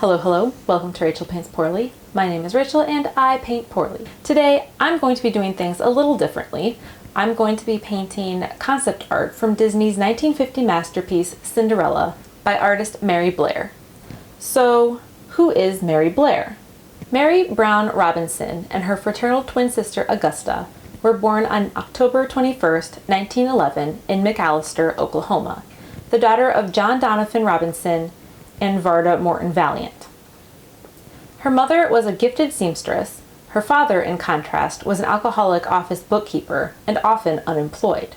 Hello, hello. Welcome to Rachel Paints Poorly. My name is Rachel and I paint poorly. Today, I'm going to be doing things a little differently. I'm going to be painting concept art from Disney's 1950 masterpiece, Cinderella, by artist Mary Blair. So, who is Mary Blair? Mary Brown Robinson and her fraternal twin sister Augusta were born on October 21st, 1911 in McAlester, Oklahoma, the daughter of John Donovan Robinson and Varda Morton Valiant. Her mother was a gifted seamstress. Her father, in contrast, was an alcoholic office bookkeeper and often unemployed.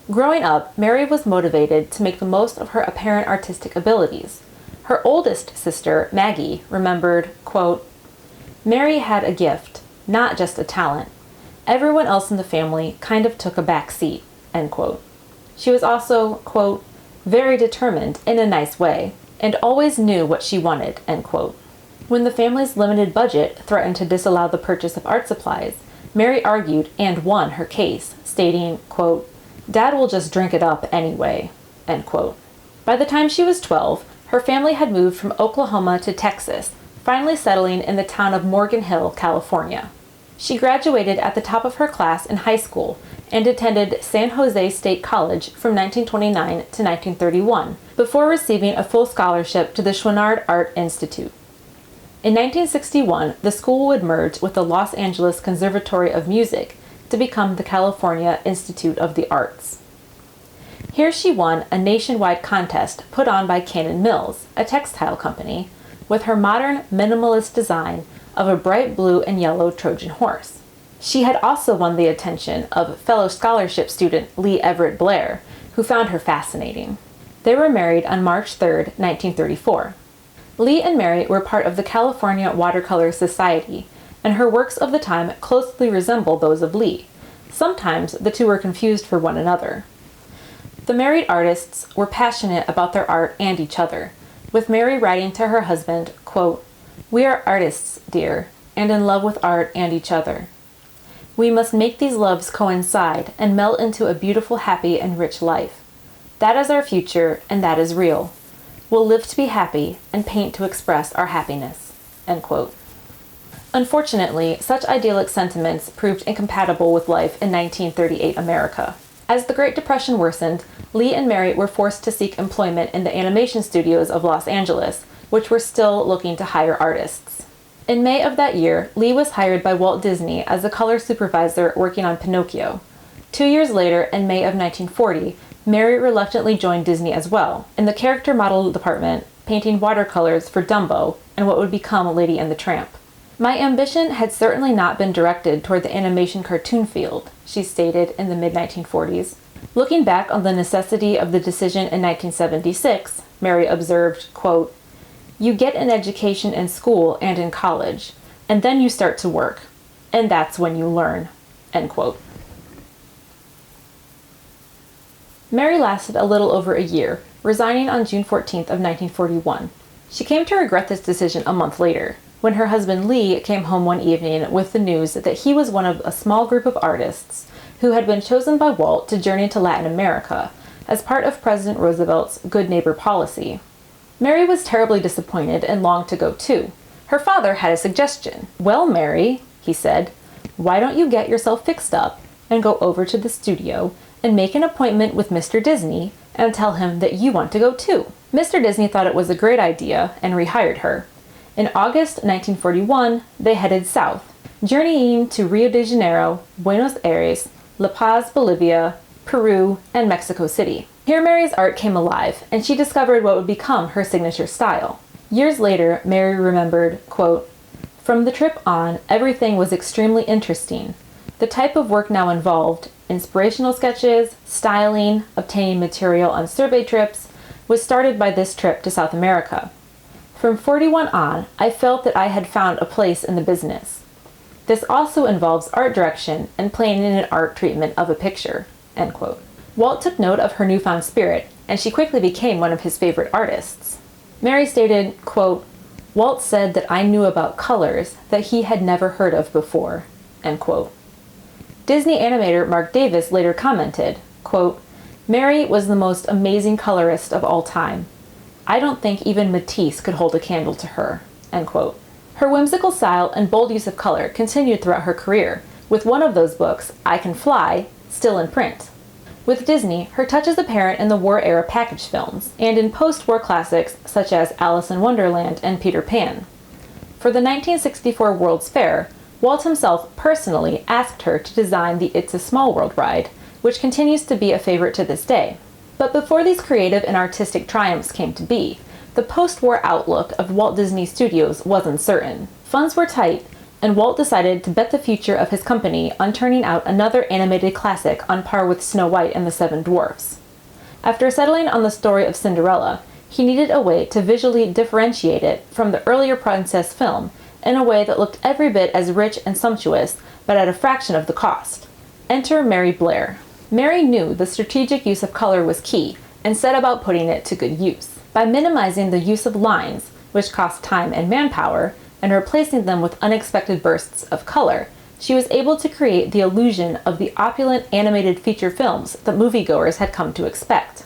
Growing up, Mary was motivated to make the most of her apparent artistic abilities. Her oldest sister, Maggie, remembered, quote, "Mary had a gift, not just a talent. Everyone else in the family kind of took a back seat," end quote. She was also, quote, "very determined in a nice way, and always knew what she wanted," end quote. When the family's limited budget threatened to disallow the purchase of art supplies, Mary argued and won her case, stating, quote, "Dad will just drink it up anyway," end quote. By the time she was 12, her family had moved from Oklahoma to Texas, finally settling in the town of Morgan Hill, California. She graduated at the top of her class in high school and attended San Jose State College from 1929 to 1931, before receiving a full scholarship to the Chouinard Art Institute. In 1961, the school would merge with the Los Angeles Conservatory of Music to become the California Institute of the Arts. Here she won a nationwide contest put on by Cannon Mills, a textile company, with her modern minimalist design of a bright blue and yellow Trojan horse. She had also won the attention of fellow scholarship student Lee Everett Blair, who found her fascinating. They were married on March 3, 1934. Lee and Mary were part of the California Watercolor Society, and her works of the time closely resemble those of Lee. Sometimes the two were confused for one another. The married artists were passionate about their art and each other, with Mary writing to her husband, quote, "We are artists, dear, and in love with art and each other. We must make these loves coincide and melt into a beautiful, happy, and rich life. That is our future, and that is real. We'll live to be happy and paint to express our happiness," end quote. Unfortunately, such idyllic sentiments proved incompatible with life in 1938 America. As the Great Depression worsened, Lee and Mary were forced to seek employment in the animation studios of Los Angeles, which were still looking to hire artists. In May of that year, Lee was hired by Walt Disney as a color supervisor working on Pinocchio. 2 years later, in May of 1940, Mary reluctantly joined Disney as well, in the character model department, painting watercolors for Dumbo and what would become Lady and the Tramp. "My ambition had certainly not been directed toward the animation cartoon field," she stated in the mid-1940s. Looking back on the necessity of the decision in 1976, Mary observed, quote, "You get an education in school and in college, and then you start to work, and that's when you learn," end quote. Mary lasted a little over a year, resigning on June 14th of 1941. She came to regret this decision a month later, when her husband Lee came home one evening with the news that he was one of a small group of artists who had been chosen by Walt to journey to Latin America as part of President Roosevelt's Good Neighbor policy. Mary was terribly disappointed and longed to go too. Her father had a suggestion. "Well, Mary," he said, "why don't you get yourself fixed up and go over to the studio and make an appointment with Mr. Disney and tell him that you want to go too?" Mr. Disney thought it was a great idea and rehired her. In August 1941, they headed south, journeying to Rio de Janeiro, Buenos Aires, La Paz, Bolivia, Peru, and Mexico City. Here Mary's art came alive, and she discovered what would become her signature style. Years later, Mary remembered, quote, "From the trip on, everything was extremely interesting. The type of work now involved, inspirational sketches, styling, obtaining material on survey trips, was started by this trip to South America. From 41 on, I felt that I had found a place in the business. This also involves art direction and playing in an art treatment of a picture," end quote. Walt took note of her newfound spirit, and she quickly became one of his favorite artists. Mary stated, quote, "Walt said that I knew about colors that he had never heard of before," end quote. Disney animator Mark Davis later commented, quote, "Mary was the most amazing colorist of all time. I don't think even Matisse could hold a candle to her, end quote. Her whimsical style and bold use of color continued throughout her career, with one of those books, I Can Fly, still in print. With Disney, her touch is apparent in the war-era package films, and in post-war classics such as Alice in Wonderland and Peter Pan. For the 1964 World's Fair, Walt himself personally asked her to design the It's a Small World ride, which continues to be a favorite to this day. But before these creative and artistic triumphs came to be, the post-war outlook of Walt Disney Studios was uncertain. Funds were tight, and Walt decided to bet the future of his company on turning out another animated classic on par with Snow White and the Seven Dwarfs. After settling on the story of Cinderella, he needed a way to visually differentiate it from the earlier princess film in a way that looked every bit as rich and sumptuous, but at a fraction of the cost. Enter Mary Blair. Mary knew the strategic use of color was key and set about putting it to good use. By minimizing the use of lines, which cost time and manpower, and replacing them with unexpected bursts of color, she was able to create the illusion of the opulent animated feature films that moviegoers had come to expect.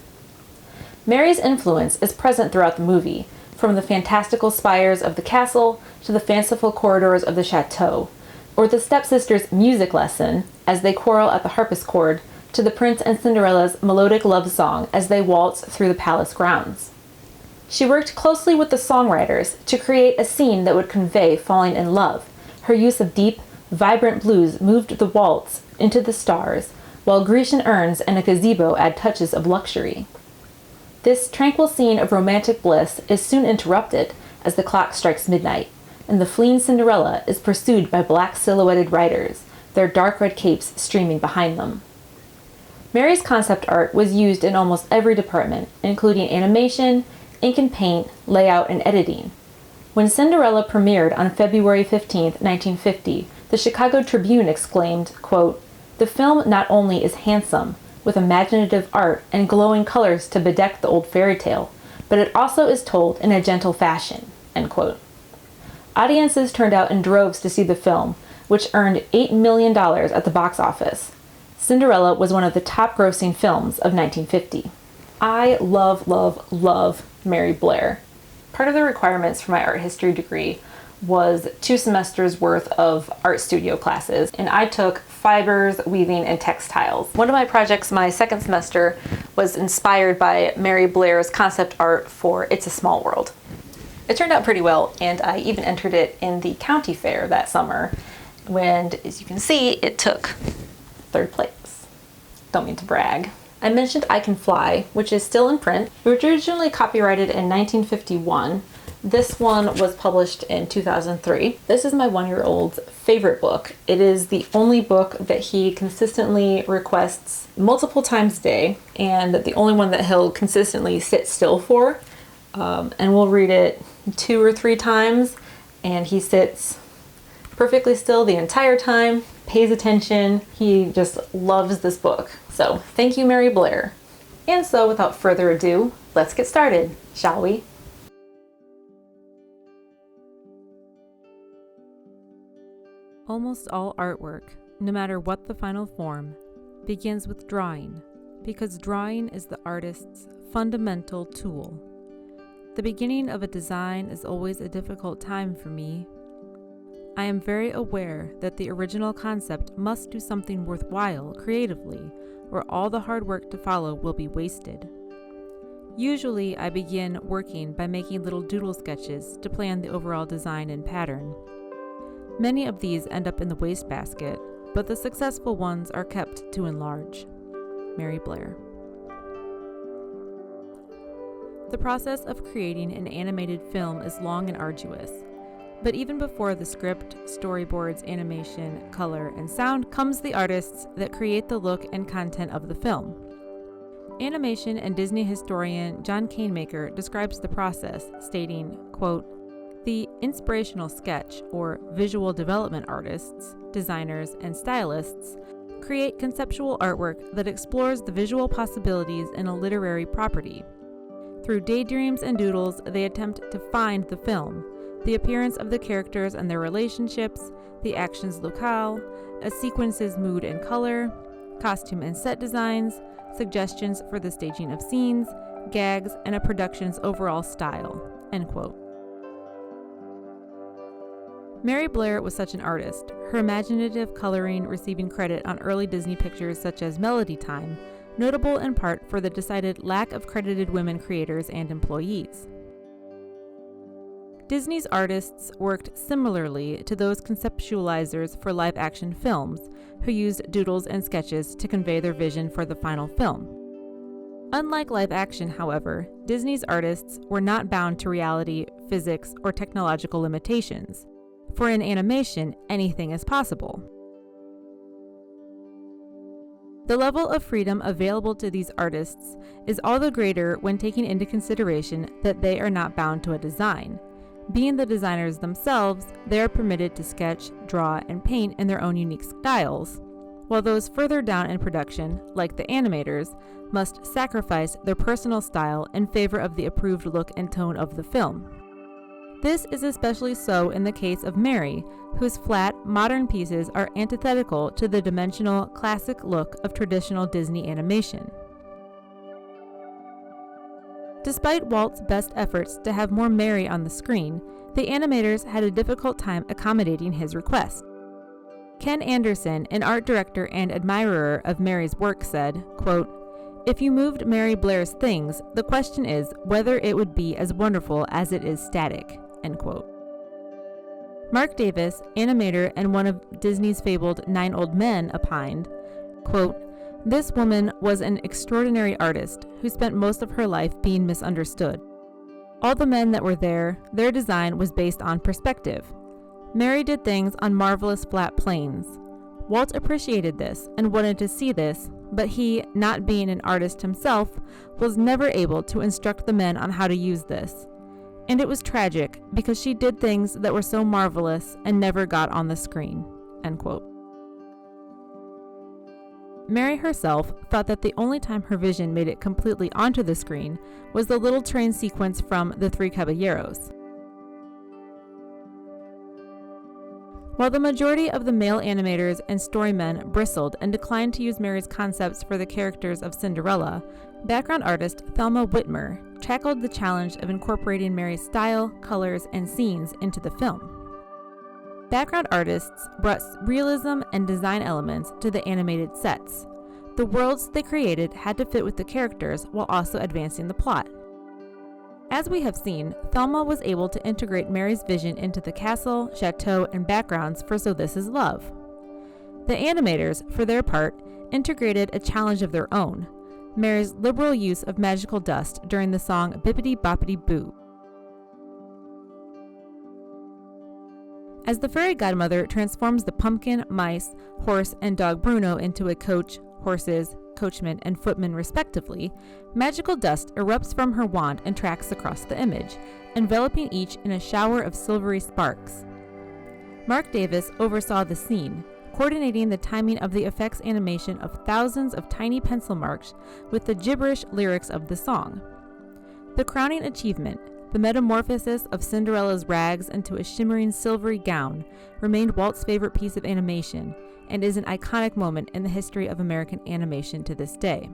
Mary's influence is present throughout the movie, from the fantastical spires of the castle to the fanciful corridors of the chateau, or the stepsisters' music lesson as they quarrel at the harpsichord, to the Prince and Cinderella's melodic love song as they waltz through the palace grounds. She worked closely with the songwriters to create a scene that would convey falling in love. Her use of deep, vibrant blues moved the waltz into the stars, while Grecian urns and a gazebo add touches of luxury. This tranquil scene of romantic bliss is soon interrupted as the clock strikes midnight, and the fleeing Cinderella is pursued by black silhouetted riders, their dark red capes streaming behind them. Mary's concept art was used in almost every department, including animation, ink and paint, layout, and editing. When Cinderella premiered on February 15, 1950, the Chicago Tribune exclaimed, quote, "The film not only is handsome, with imaginative art and glowing colors to bedeck the old fairy tale, but it also is told in a gentle fashion," end quote. Audiences turned out in droves to see the film, which earned $8 million at the box office. Cinderella was one of the top-grossing films of 1950. I love, love, love Mary Blair. Part of the requirements for my art history degree was 2 semesters worth of art studio classes, and I took fibers, weaving, and textiles. One of my projects my second semester was inspired by Mary Blair's concept art for It's a Small World. It turned out pretty well, and I even entered it in the county fair that summer, when, as you can see, it took 3rd place. Don't mean to brag. I mentioned I Can Fly, which is still in print. It was originally copyrighted in 1951. This one was published in 2003. This is my 1-year-old's favorite book. It is the only book that he consistently requests multiple times a day, and the only one that he'll consistently sit still for. And we'll read it 2 or 3 times, and he sits perfectly still the entire time, pays attention. He just loves this book. So thank you, Mary Blair. And so without further ado, let's get started, shall we? Almost all artwork, no matter what the final form, begins with drawing, because drawing is the artist's fundamental tool. The beginning of a design is always a difficult time for me. I am very aware that the original concept must do something worthwhile creatively, or all the hard work to follow will be wasted. Usually, I begin working by making little doodle sketches to plan the overall design and pattern. Many of these end up in the wastebasket, but the successful ones are kept to enlarge. Mary Blair. The process of creating an animated film is long and arduous, but even before the script, storyboards, animation, color, and sound comes the artists that create the look and content of the film. Animation and Disney historian John Canemaker describes the process, stating, quote, "The inspirational sketch, or visual development artists, designers, and stylists create conceptual artwork that explores the visual possibilities in a literary property. Through daydreams and doodles, they attempt to find the film, the appearance of the characters and their relationships, the actions locale, a sequence's mood and color, costume and set designs, suggestions for the staging of scenes, gags, and a production's overall style." End quote. Mary Blair was such an artist, her imaginative coloring receiving credit on early Disney pictures such as Melody Time, notable in part for the decided lack of credited women creators and employees. Disney's artists worked similarly to those conceptualizers for live-action films, who used doodles and sketches to convey their vision for the final film. Unlike live action, however, Disney's artists were not bound to reality, physics, or technological limitations. For in animation, anything is possible. The level of freedom available to these artists is all the greater when taking into consideration that they are not bound to a design. Being the designers themselves, they are permitted to sketch, draw, and paint in their own unique styles, while those further down in production, like the animators, must sacrifice their personal style in favor of the approved look and tone of the film. This is especially so in the case of Mary, whose flat, modern pieces are antithetical to the dimensional, classic look of traditional Disney animation. Despite Walt's best efforts to have more Mary on the screen, the animators had a difficult time accommodating his request. Ken Anderson, an art director and admirer of Mary's work, said, quote, "If you moved Mary Blair's things, the question is whether it would be as wonderful as it is static." End quote. Mark Davis, animator and one of Disney's fabled 9 Old Men, opined, quote, "This woman was an extraordinary artist who spent most of her life being misunderstood. All the men that were there, their design was based on perspective. Mary did things on marvelous flat planes. Walt appreciated this and wanted to see this, but he, not being an artist himself, was never able to instruct the men on how to use this. And it was tragic because she did things that were so marvelous and never got on the screen." End quote. Mary herself thought that the only time her vision made it completely onto the screen was the little train sequence from The Three Caballeros. While the majority of the male animators and storymen bristled and declined to use Mary's concepts for the characters of Cinderella, background artist Thelma Whitmer tackled the challenge of incorporating Mary's style, colors, and scenes into the film. Background artists brought realism and design elements to the animated sets. The worlds they created had to fit with the characters while also advancing the plot. As we have seen, Thelma was able to integrate Mary's vision into the castle, chateau, and backgrounds for So This Is Love. The animators, for their part, integrated a challenge of their own, Mary's liberal use of magical dust during the song Bippity Boppity Boo. As the fairy godmother transforms the pumpkin, mice, horse, and dog Bruno into a coach, horses, coachman, and footman respectively, magical dust erupts from her wand and tracks across the image, enveloping each in a shower of silvery sparks. Mark Davis oversaw the scene, coordinating the timing of the effects animation of thousands of tiny pencil marks with the gibberish lyrics of the song. The crowning achievement, the metamorphosis of Cinderella's rags into a shimmering silvery gown, remained Walt's favorite piece of animation and is an iconic moment in the history of American animation to this day.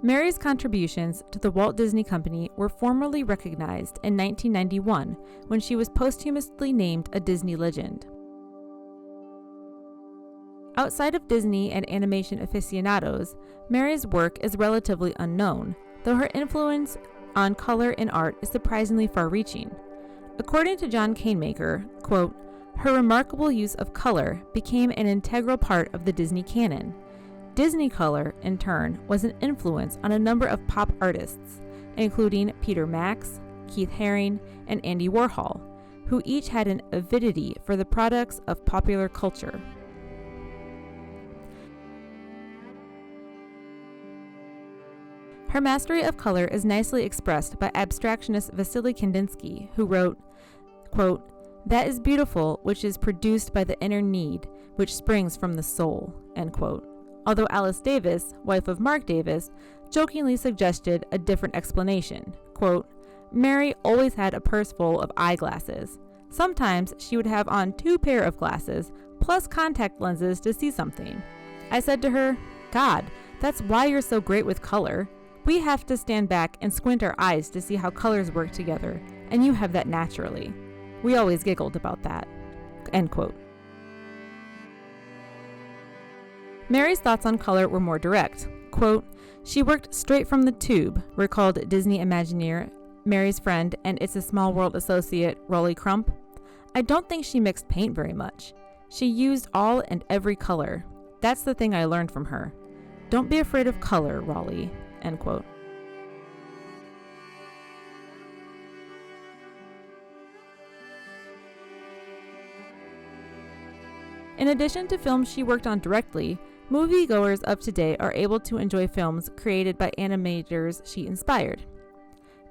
Mary's contributions to the Walt Disney Company were formally recognized in 1991 when she was posthumously named a Disney Legend. Outside of Disney and animation aficionados, Mary's work is relatively unknown, though her influence on color and art is surprisingly far-reaching. According to John Canemaker, quote, "Her remarkable use of color became an integral part of the Disney canon. Disney color, in turn, was an influence on a number of pop artists, including Peter Max, Keith Haring, and Andy Warhol, who each had an avidity for the products of popular culture." Her mastery of color is nicely expressed by abstractionist Vasily Kandinsky, who wrote, quote, "That is beautiful which is produced by the inner need, which springs from the soul," end quote. Although Alice Davis, wife of Mark Davis, jokingly suggested a different explanation, quote, "Mary always had a purse full of eyeglasses. Sometimes she would have on 2 pair of glasses, plus contact lenses to see something. I said to her, 'God, That's why you're so great with color. We have to stand back and squint our eyes to see how colors work together, and you have that naturally. We always giggled about that." End quote. Mary's thoughts on color were more direct. Quote, "She worked straight from the tube," recalled Disney Imagineer, Mary's friend, and It's a Small World associate, Rolly Crump. "I don't think she mixed paint very much. She used all and every color. That's the thing I learned from her. Don't be afraid of color, Rolly." End quote. In addition to films she worked on directly, moviegoers of today are able to enjoy films created by animators she inspired.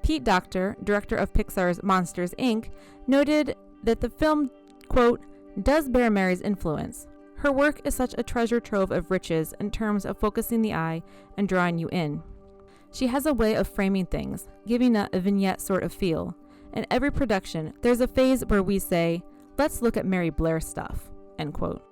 Pete Docter, director of Pixar's Monsters, Inc., noted that the film, quote, "does bear Mary's influence. Her work is such a treasure trove of riches in terms of focusing the eye and drawing you in. She has a way of framing things, giving a vignette sort of feel. In every production, there's a phase where we say, 'Let's look at Mary Blair stuff,'" end quote.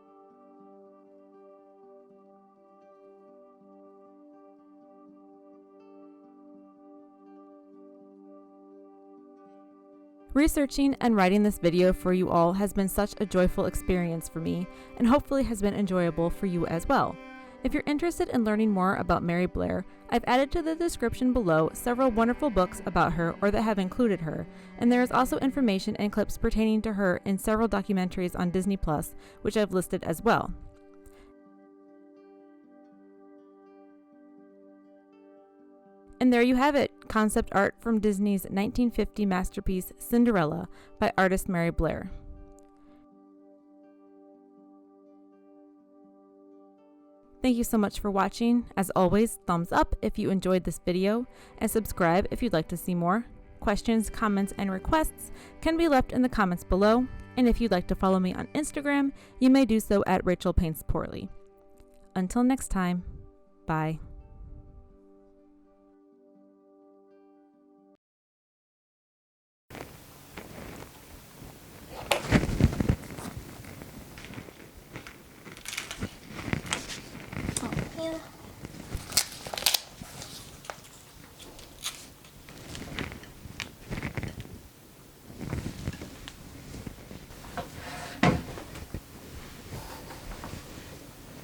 Researching and writing this video for you all has been such a joyful experience for me, and hopefully has been enjoyable for you as well. If you're interested in learning more about Mary Blair, I've added to the description below several wonderful books about her or that have included her, and there is also information and clips pertaining to her in several documentaries on Disney+, which I've listed as well. And there you have it, concept art from Disney's 1950 masterpiece Cinderella by artist Mary Blair. Thank you so much for watching. As always, thumbs up if you enjoyed this video, and subscribe if you'd like to see more. Questions, comments, and requests can be left in the comments below, and if you'd like to follow me on Instagram, you may do so at Rachel Paints Poorly. Until next time, bye.